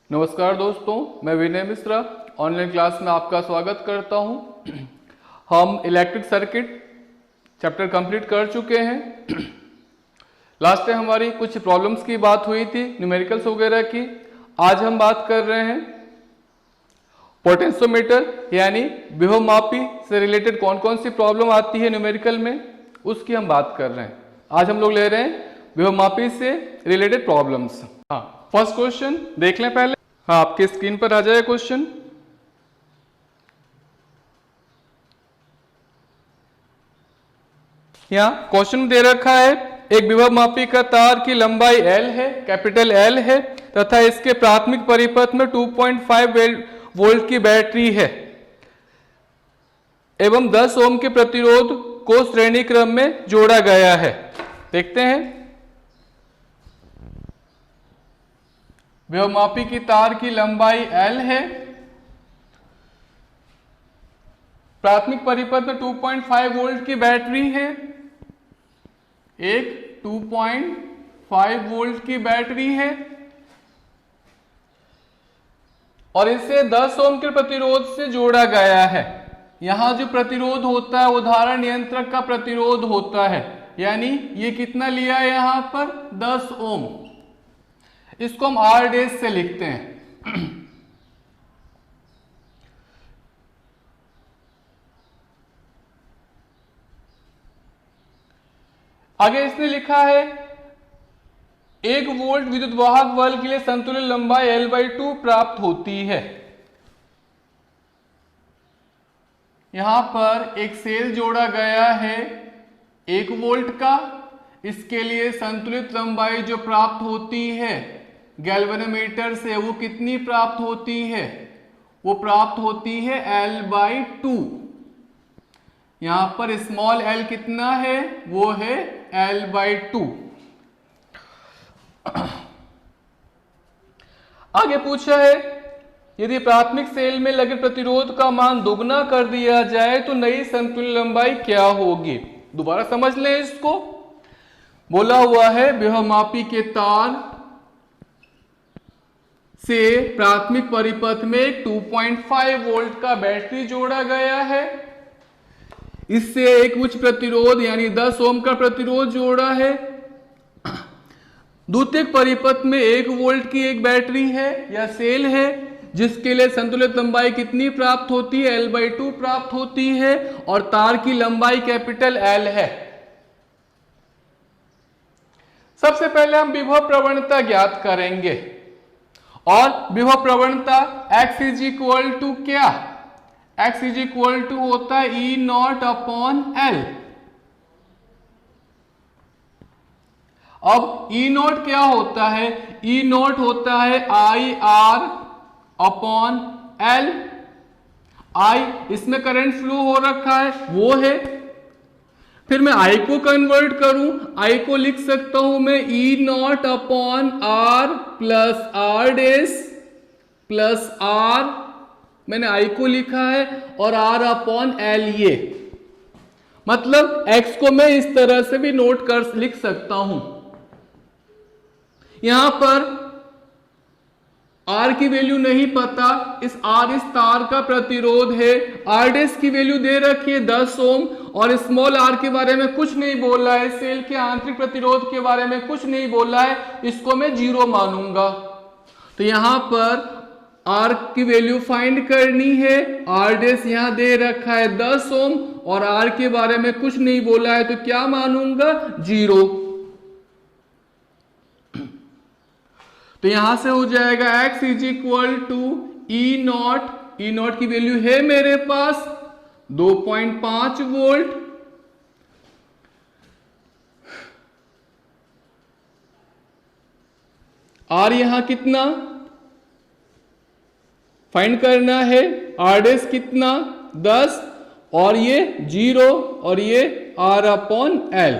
नमस्कार दोस्तों, मैं विनय मिश्रा ऑनलाइन क्लास में आपका स्वागत करता हूं। हम इलेक्ट्रिक सर्किट चैप्टर कंप्लीट कर चुके हैं। लास्ट टाइम हमारी कुछ प्रॉब्लम्स की बात हुई थी, न्यूमेरिकल्स वगैरह की। आज हम बात कर रहे हैं पोटेंशियोमीटर यानी विभवमापी से रिलेटेड कौन कौन सी प्रॉब्लम आती है न्यूमेरिकल में, उसकी हम बात कर रहे हैं। आज हम लोग ले रहे हैं विभवमापी से रिलेटेड प्रॉब्लम्स। हाँ, फर्स्ट क्वेश्चन देख लें पहले। हाँ, आपके स्क्रीन पर आ जाए क्वेश्चन। यहाँ क्वेश्चन दे रखा है, एक विभवमापी का तार की लंबाई L है, कैपिटल L है, तथा इसके प्राथमिक परिपथ में 2.5 वोल्ट की बैटरी है एवं 10 ओम के प्रतिरोध को श्रेणी क्रम में जोड़ा गया है। देखते हैं, विभवमापी की तार की लंबाई L है, प्राथमिक परिपथ में 2.5 वोल्ट की बैटरी है, एक 2.5 वोल्ट की बैटरी है और इसे 10 ओम के प्रतिरोध से जोड़ा गया है। यहां जो प्रतिरोध होता है वो धारा नियंत्रक का प्रतिरोध होता है, यानी ये कितना लिया है यहां पर 10 ओम। इसको हम R डैश से लिखते हैं। आगे इसने लिखा है 1 वोल्ट विद्युत वाहक बल के लिए संतुलित लंबाई L/2 प्राप्त होती है। यहां पर एक सेल जोड़ा गया है 1 वोल्ट का। इसके लिए संतुलित लंबाई जो प्राप्त होती है गैल्वेनोमीटर से वो कितनी प्राप्त होती है? वो प्राप्त होती है L/2। यहां पर स्मॉल l कितना है? वो है L/2। आगे पूछा है, यदि प्राथमिक सेल में लगे प्रतिरोध का मान दोगुना कर दिया जाए तो नई संतुलित लंबाई क्या होगी? दोबारा समझ लें इसको। बोला हुआ है विभवमापी के तार से प्राथमिक परिपथ में 2.5 वोल्ट का बैटरी जोड़ा गया है, इससे एक उच्च प्रतिरोध यानी 10 ओम का प्रतिरोध जोड़ा है। द्वितीयक परिपथ में 1 वोल्ट की एक बैटरी है या सेल है, जिसके लिए संतुलित लंबाई कितनी प्राप्त होती है? L/2 प्राप्त होती है और तार की लंबाई कैपिटल L है। सबसे पहले हम विभव प्रवणता ज्ञात करेंगे और विभव प्रवणता x इज इक्वल टू क्या? x इज इक्वल टू होता है E0/L। अब E0 क्या होता है? E0 होता है IR/L। I इसमें करंट फ्लो हो रखा है वो है। फिर मैं I को कन्वर्ट करूं, I को लिख सकता हूं मैं E0/R plus R dash plus R, मैंने I को लिखा है, और R/L ये। मतलब X को मैं इस तरह से भी नोट कर लिख सकता हूं। यहां पर R की वैल्यू नहीं पता, इस तार का प्रतिरोध है। R डैश की वैल्यू दे रखी है 10 ओम और स्मॉल r के बारे में कुछ नहीं बोला है, सेल के आंतरिक प्रतिरोध के बारे में कुछ नहीं बोला है, इसको मैं 0 मानूंगा। तो यहां पर R की वैल्यू फाइंड करनी है। R डैश यहां दे रखा है 10 ओम और R के बारे में कुछ नहीं बोला है, तो क्या मानूंगा? 0। तो यहां से हो जाएगा x is equal to E0। E0 की वैल्यू है मेरे पास 2.5 वोल्ट। R यहां कितना फाइंड करना है? R डैश कितना 10 और ये 0 और ये R/L।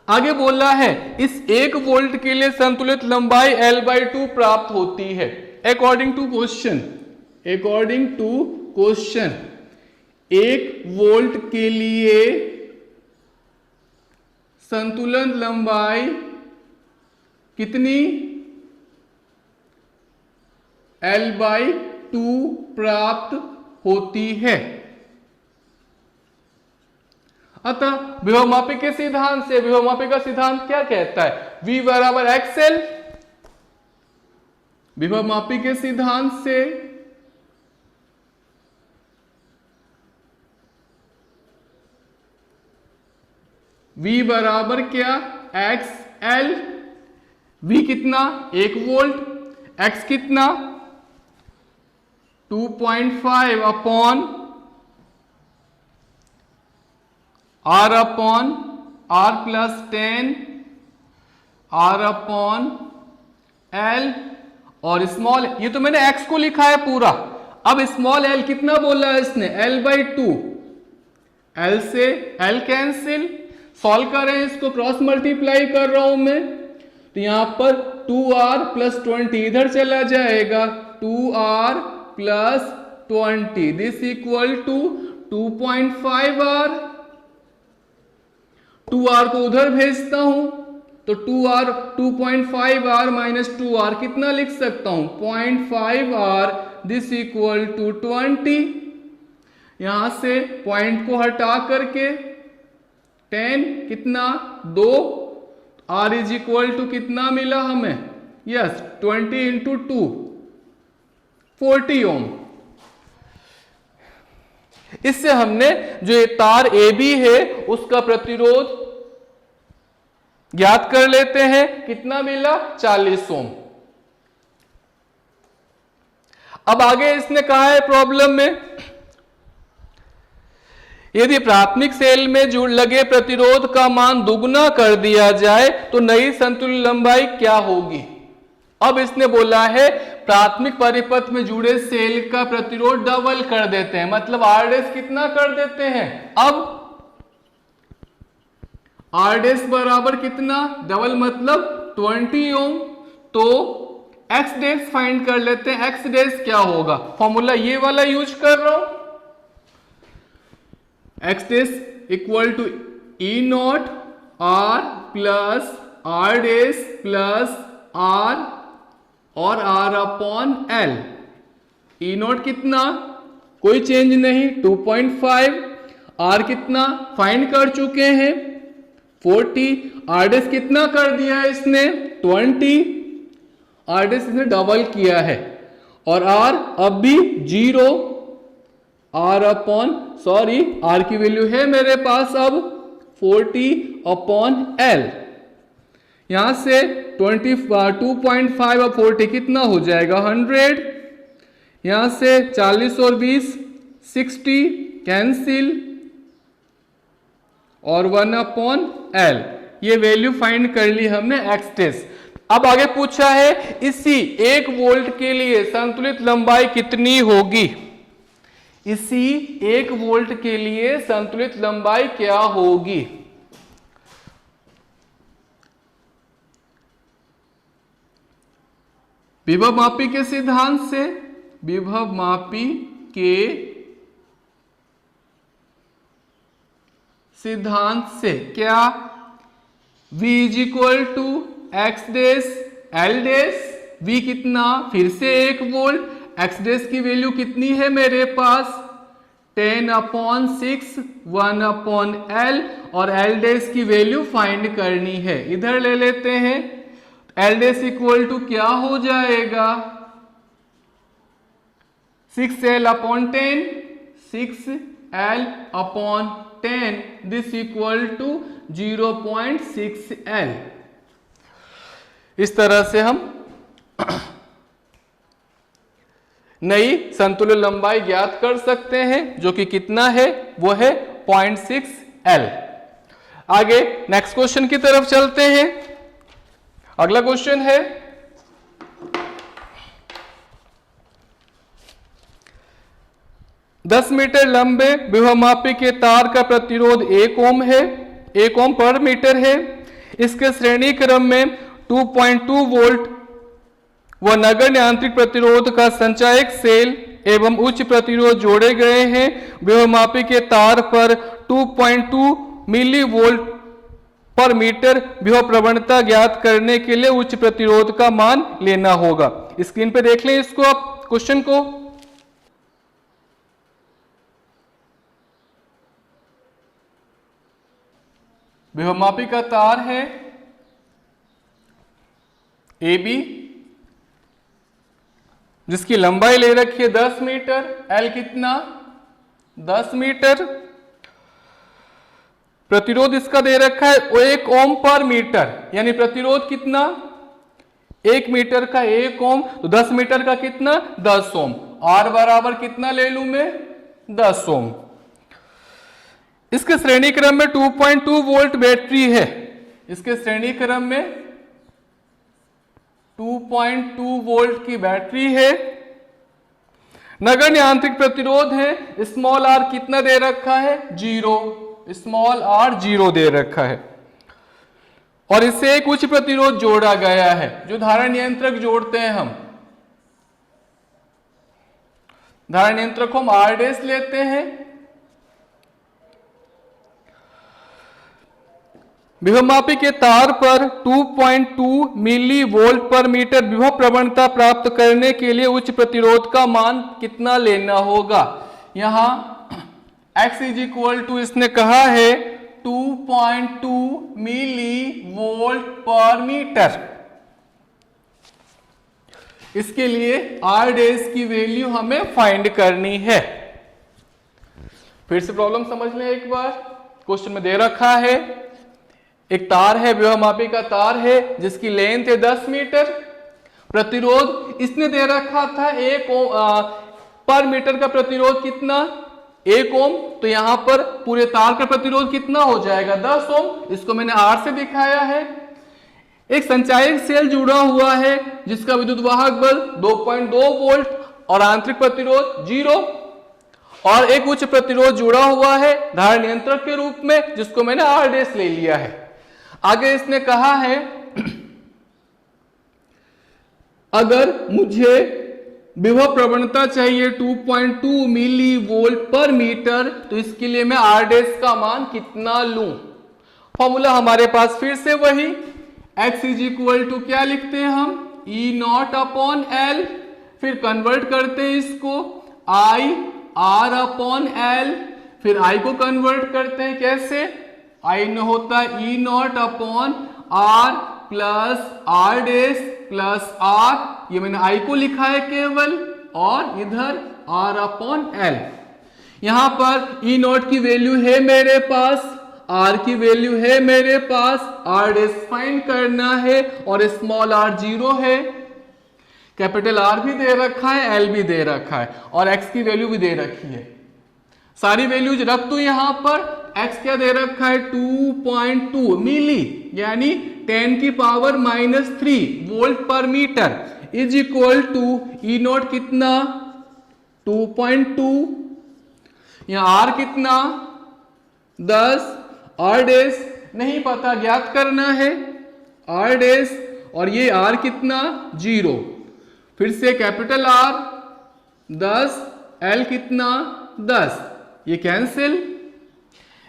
आगे बोला है इस 1 वोल्ट के लिए संतुलित लंबाई L/2 प्राप्त होती है। अकॉर्डिंग टू क्वेश्चन 1 वोल्ट के लिए संतुलन लंबाई कितनी? L/2 प्राप्त होती है। अतः विभवमापी के सिद्धांत से, विभवमापी का सिद्धांत क्या कहता है? V बराबर XL। विभवमापी के सिद्धांत से V बराबर क्या? XL। V कितना? 1 वोल्ट। X कितना? 2.5 upon R upon R plus 10 R upon L और स्मॉल, ये तो मैंने X को लिखा है पूरा। अब स्मॉल l कितना बोला है इसने? L/2। L से L कैंसिल, सॉल्व करें इसको, क्रॉस मल्टीप्लाई कर रहा हूं मैं, तो यहां पर 2R प्लस 20 इधर चला जाएगा, 2R plus 20 this equal to 2.5R। 2R को उधर भेजता हूं तो 2.5R माइनस 2R कितना लिख सकता हूं? 0.5R this equal to 20। यहां से पॉइंट को हटा करके 10 कितना? 2। R इज इक्वल टू कितना मिला हमें? यस 20 इंटू 2 40 ओम। इससे हमने जो ये तार AB है उसका प्रतिरोध ज्ञात कर लेते हैं। कितना मिला? 40 ओम। अब आगे इसने कहा है प्रॉब्लम में, यदि प्राथमिक सेल में जुड़ लगे प्रतिरोध का मान दुगना कर दिया जाए तो नई संतुल्य लंबाई क्या होगी? अब इसने बोला है प्राथमिक परिपथ में जुड़े सेल का प्रतिरोध डबल कर देते हैं, मतलब R' कितना कर देते हैं? अब R' बराबर कितना? डबल मतलब 20 ओम। तो X' फाइंड कर लेते हैं। X' क्या होगा? फॉर्मूला ये वाला यूज कर रहा हूं, X' equal to E0 R plus R' plus R और R अपॉन L। E0 कितना? कोई चेंज नहीं, 2.5। R कितना? फाइंड कर चुके हैं 40। R' कितना कर दिया है इसने? 20। R' इसने डबल किया है और R अब भी 0। R अपॉन R की वैल्यू है मेरे पास अब 40 अपॉन L। यहां से 2.5 और 40 कितना हो जाएगा? 100। यहां से 40 और 20 60 कैंसिल और 1 अपॉन L। ये वैल्यू फाइंड कर ली हमने X'। अब आगे पूछा है इसी 1 वोल्ट के लिए संतुलित लंबाई कितनी होगी? इसी 1 वोल्ट के लिए संतुलित लंबाई क्या होगी? विभवमापी के सिद्धांत से, विभवमापी के सिद्धांत से क्या? V is equal to X' L'। V कितना? फिर से 1 वोल्ट। X' की वैल्यू कितनी है मेरे पास? 10 अपॉन 6 1 अपॉन L और L' की वैल्यू फाइंड करनी है। इधर ले लेते हैं, L' इक्वल टू क्या हो जाएगा? 6L upon 10, 6L upon 10 this equal to 0.6L। इस तरह से हम नई संतुलित लंबाई ज्ञात कर सकते हैं, जो कि कितना है? वो है 0.6L। आगे नेक्स्ट क्वेश्चन की तरफ चलते हैं। अगला क्वेश्चन है दस मीटर लंबे विभवमापी के तार का प्रतिरोध 1 ओम है, 1 ओम पर मीटर है। इसके श्रेणी क्रम में 2.2 वोल्ट व नगण्य आंतरिक प्रतिरोध का संचायक सेल एवं उच्च प्रतिरोध जोड़े गए हैं। विभवमापी के तार पर 2.2 मिली वोल्ट पर मीटर विभव प्रवणता ज्ञात करने के लिए उच्च प्रतिरोध का मान लेना होगा। स्क्रीन पे देख लें इसको आप क्वेश्चन को। विभवमापी का तार है AB, जिसकी लंबाई ले रखी है 10 मीटर, L कितना 10 मीटर। प्रतिरोध इसका दे रखा है 1 ओम पर मीटर, यानी प्रतिरोध कितना 1 मीटर का 1 ओम, तो 10 मीटर का कितना 10 ओम। R बराबर कितना ले लूं मैं 10 ओम। इसके श्रेणी क्रम में 2.2 वोल्ट बैटरी है, इसके श्रेणी क्रम में 2.2 वोल्ट की बैटरी है। नगण्य आंतरिक प्रतिरोध है स्मॉल r कितना दे रखा है 0, स्मॉल r 0 दे रखा है। और इससे एक उच्च प्रतिरोध जोड़ा गया है, जो धारण नियंत्रक जोड़ते हैं हम। धारण नियंत्रक को हम R' लेते हैं। विभवमापी के तार पर 2.2 मिली वोल्ट पर मीटर विभव प्रवणता प्राप्त करने के लिए उच्च प्रतिरोध का मान कितना लेना होगा। यहां x इज इक्वल टू इसने कहा है 2.2 मिली वोल्ट पर मीटर। इसके लिए R' की वैल्यू हमें फाइंड करनी है। फिर से प्रॉब्लम समझ लें एक बार। क्वेश्चन में दे रखा है एक तार है, विभवमापी का तार है, जिसकी लेंथ है 10 मीटर। प्रतिरोध इसने दे रखा था 1 ओम पर मीटर का प्रतिरोध कितना 1 ओम, तो यहां पर पूरे तार का प्रतिरोध कितना हो जाएगा 10 ओम। इसको मैंने R से दिखाया है। एक संचायक सेल जुड़ा हुआ है जिसका विद्युत वाहक बल 2.2 वोल्ट और आंतरिक प्रतिरोध 0, और एक उच्च प्रतिरोध जुड़ा हुआ है धारण नियंत्रक के रूप में, जिसको मैंने R' ले लिया है। आगे इसने कहा है अगर मुझे विभव प्रवणता चाहिए 2.2 मिली वोल्ट पर मीटर, तो इसके लिए मैं R' का मान कितना लूं। फॉर्मूला हमारे पास फिर से वही, x इज इक्वल टू क्या लिखते हैं हम E0 अपॉन L, फिर कन्वर्ट करते हैं इसको I R अपॉन L, फिर I को कन्वर्ट करते हैं कैसे, I न होता E0 upon R plus R' plus R, ये मैंने I को लिखा है केवल, और इधर R अपॉन L। यहां पर E0 की वैल्यू है मेरे पास, R की वैल्यू है मेरे पास, R' फाइंड करना है, और स्मॉल r 0 है। कैपिटल R भी दे रखा है, L भी दे रखा है, और X की वैल्यू भी दे रखी है। सारी वैल्यूज रख दो यहां पर। X क्या दे रखा है 2.2 मिली, यानी 10 की power -3 volt per metre, is equal to E0 कितना 2.2, यहां R कितना 10, R' नहीं पता ज्ञात करना है R', और ये R कितना 0। फिर से कैपिटल R 10, L कितना 10, ये कैंसिल,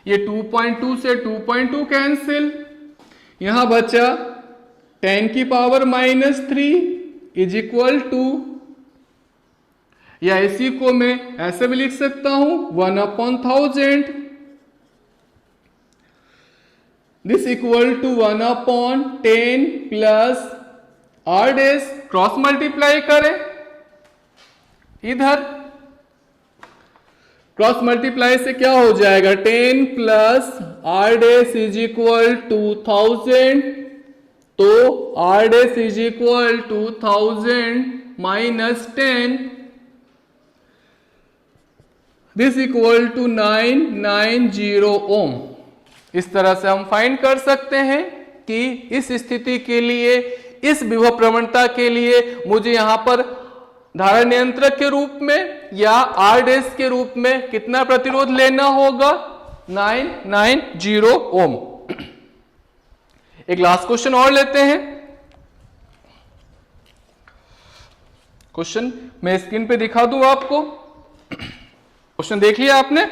ये 2.2 से 2.2 कैंसिल, यहां बचा 10 की पावर -3 इज इक्वल टू, या इसी को मैं ऐसे भी लिख सकता हूं 1/1000, this equal to 1/10 plus R', cross multiply करें, इधर क्रॉस मल्टीप्लाई से क्या हो जाएगा 10 plus R' is equal to 1000, तो R' is equal to 1000 minus 10, this equal to 990 ohm. इस तरह से हम फाइंड कर सकते हैं कि इस स्थिति के लिए, इस विभव प्रवणता के लिए मुझे यहां पर धारण नियंत्रक के रूप में या R' के रूप में कितना प्रतिरोध लेना होगा 990 ओम। एक लास्ट क्वेश्चन और लेते हैं। क्वेश्चन मैं स्क्रीन पे दिखा दूं आपको। क्वेश्चन देख लिया आपने।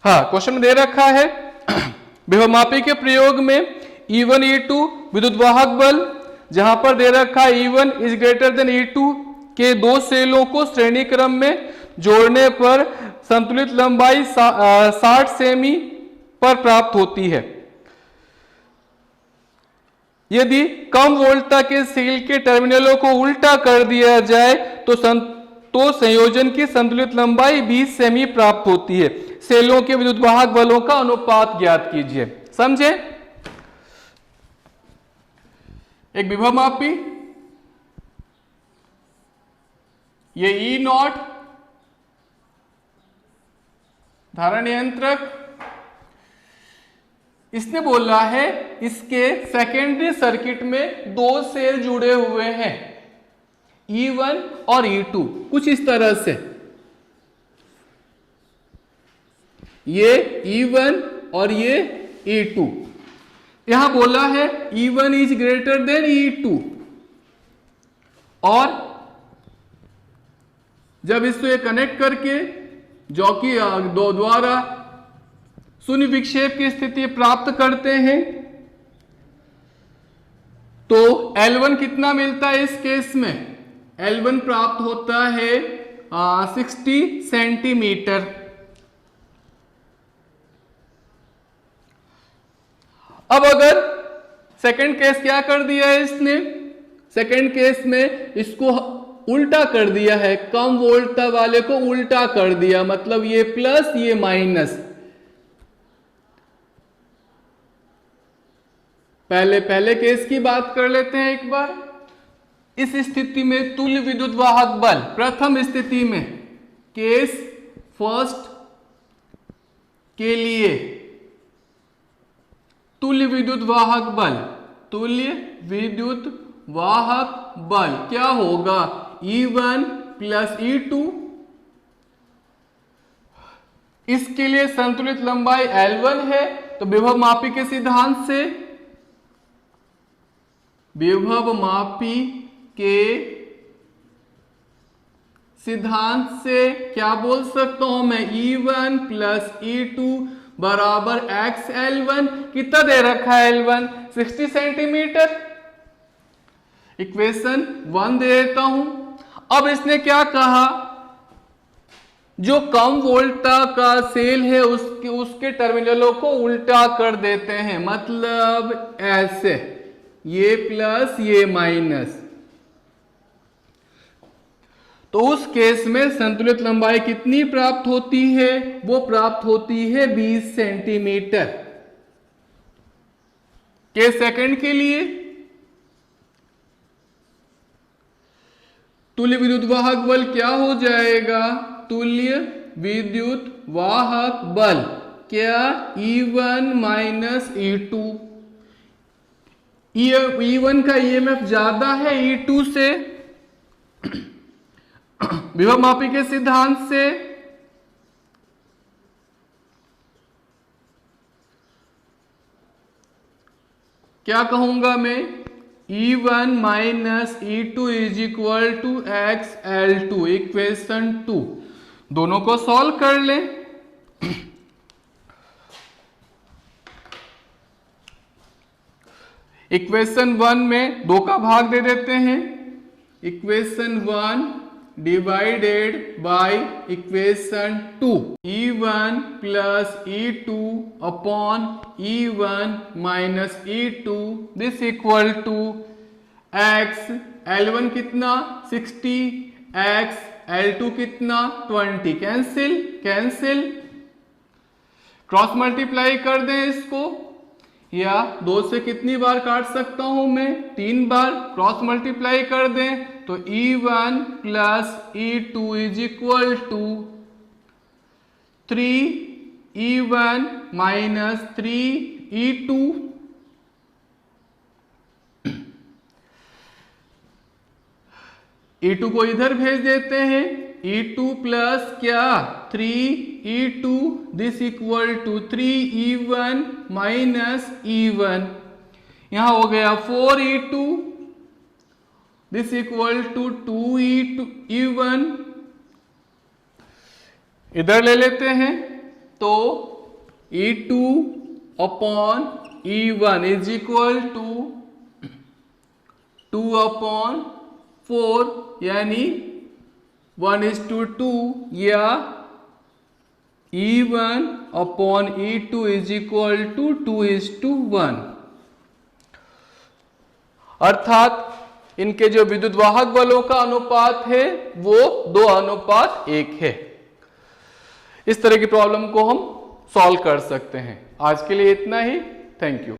हाँ, क्वेश्चन में दे रखा है विभवमापी के प्रयोग में E1 E2 विद्युत वाहक बल, जहां पर दे रखा है E1 is greater than E2 के दो सेलों को श्रेणी क्रम में जोड़ने पर संतुलित लंबाई 60 सेमी पर प्राप्त होती है। यदि कम वोल्टता के सेल के टर्मिनलों को उल्टा कर दिया जाए तो संयोजन की संतुलित लंबाई 20 सेमी प्राप्त होती है। सेलों के विद्युत वाहक बलों का अनुपात ज्ञात कीजिए। समझे? एक विभव मापी, ये E0 धारा नियंत्रक, इसने बोला है इसके सेकेंडरी सर्किट में दो सेल जुड़े हुए हैं, E1 और E2, कुछ इस तरह से। ये E1 और ये E2। यहां बोला है E1 is greater than E2, और जब इसको कनेक्ट करके जॉकी दो द्वारा शून्य विक्षेप की स्थिति प्राप्त करते हैं तो L1 कितना मिलता है इस केस में? L1 प्राप्त होता है 60 सेंटीमीटर। अब अगर सेकंड केस क्या कर दिया है इसने? सेकंड केस में इसको उल्टा कर दिया है, कम वोल्टता वाले को उल्टा कर दिया, मतलब ये प्लस ये माइनस। पहले केस की बात कर लेते हैं एक बार। इस स्थिति में तुल्य विद्युत वाहक बल, प्रथम स्थिति में केस फर्स्ट के लिए तुल्य विद्युत वाहक बल, तुल्य विद्युत वाहक बल क्या होगा? E1 plus E2। इसके लिए संतुलित लंबाई L1 है, तो विभव मापी के सिद्धांत से, विभव मापी के सिद्धांत से क्या बोल सकता हूं मैं? E1 प्लस E2 बराबर XL1। कितना दे रखा है L1? 60 सेंटीमीटर। इक्वेशन 1 दे देता हूं। अब इसने क्या कहा? जो कम वोल्टता का सेल है उसके टर्मिनलों को उल्टा कर देते हैं, मतलब ऐसे, ये प्लस ये माइनस। तो उस केस में संतुलित लंबाई कितनी प्राप्त होती है? वो प्राप्त होती है 20 सेंटीमीटर। केस सेकंड के लिए तुल्य विद्युत वाहक बल क्या हो जाएगा? तुल्य विद्युत वाहक बल क्या? E1 minus E2। E1 का EMF ज्यादा है E2 से। विभव मापी के सिद्धांत से क्या कहूंगा मैं? E1 minus E2 is equal to XL2। Equation 2 दोनों को सॉल्व कर लें। इक्वेशन 1 में 2 का भाग दे देते हैं। Equation 1 divided by equation 2, E1 plus E2 upon E1 minus E2, this equal to X L1 कितना? 60, X L2 कितना? 20। कैंसिल क्रॉस मल्टीप्लाई कर दें इसको, या 2 से कितनी बार काट सकता हूं मैं? 3 बार। क्रॉस मल्टीप्लाई कर दें तो E1 plus E2 is equal to 3E1 minus 3E2। E2 को इधर भेज देते हैं। E2 प्लस क्या? 3E2, this equal to 3E1 minus E1। यहां हो गया 4E2, this equal to 2E1। इधर ले लेते हैं तो E2 upon E1 is equal to 2/4 यानी 1:2 या E1/E2 इज इक्वल टू 2:1। अर्थात इनके जो विद्युत वाहक बलों का अनुपात है वो 2:1 है। इस तरह की प्रॉब्लम को हम सॉल्व कर सकते हैं। आज के लिए इतना ही। Thank you.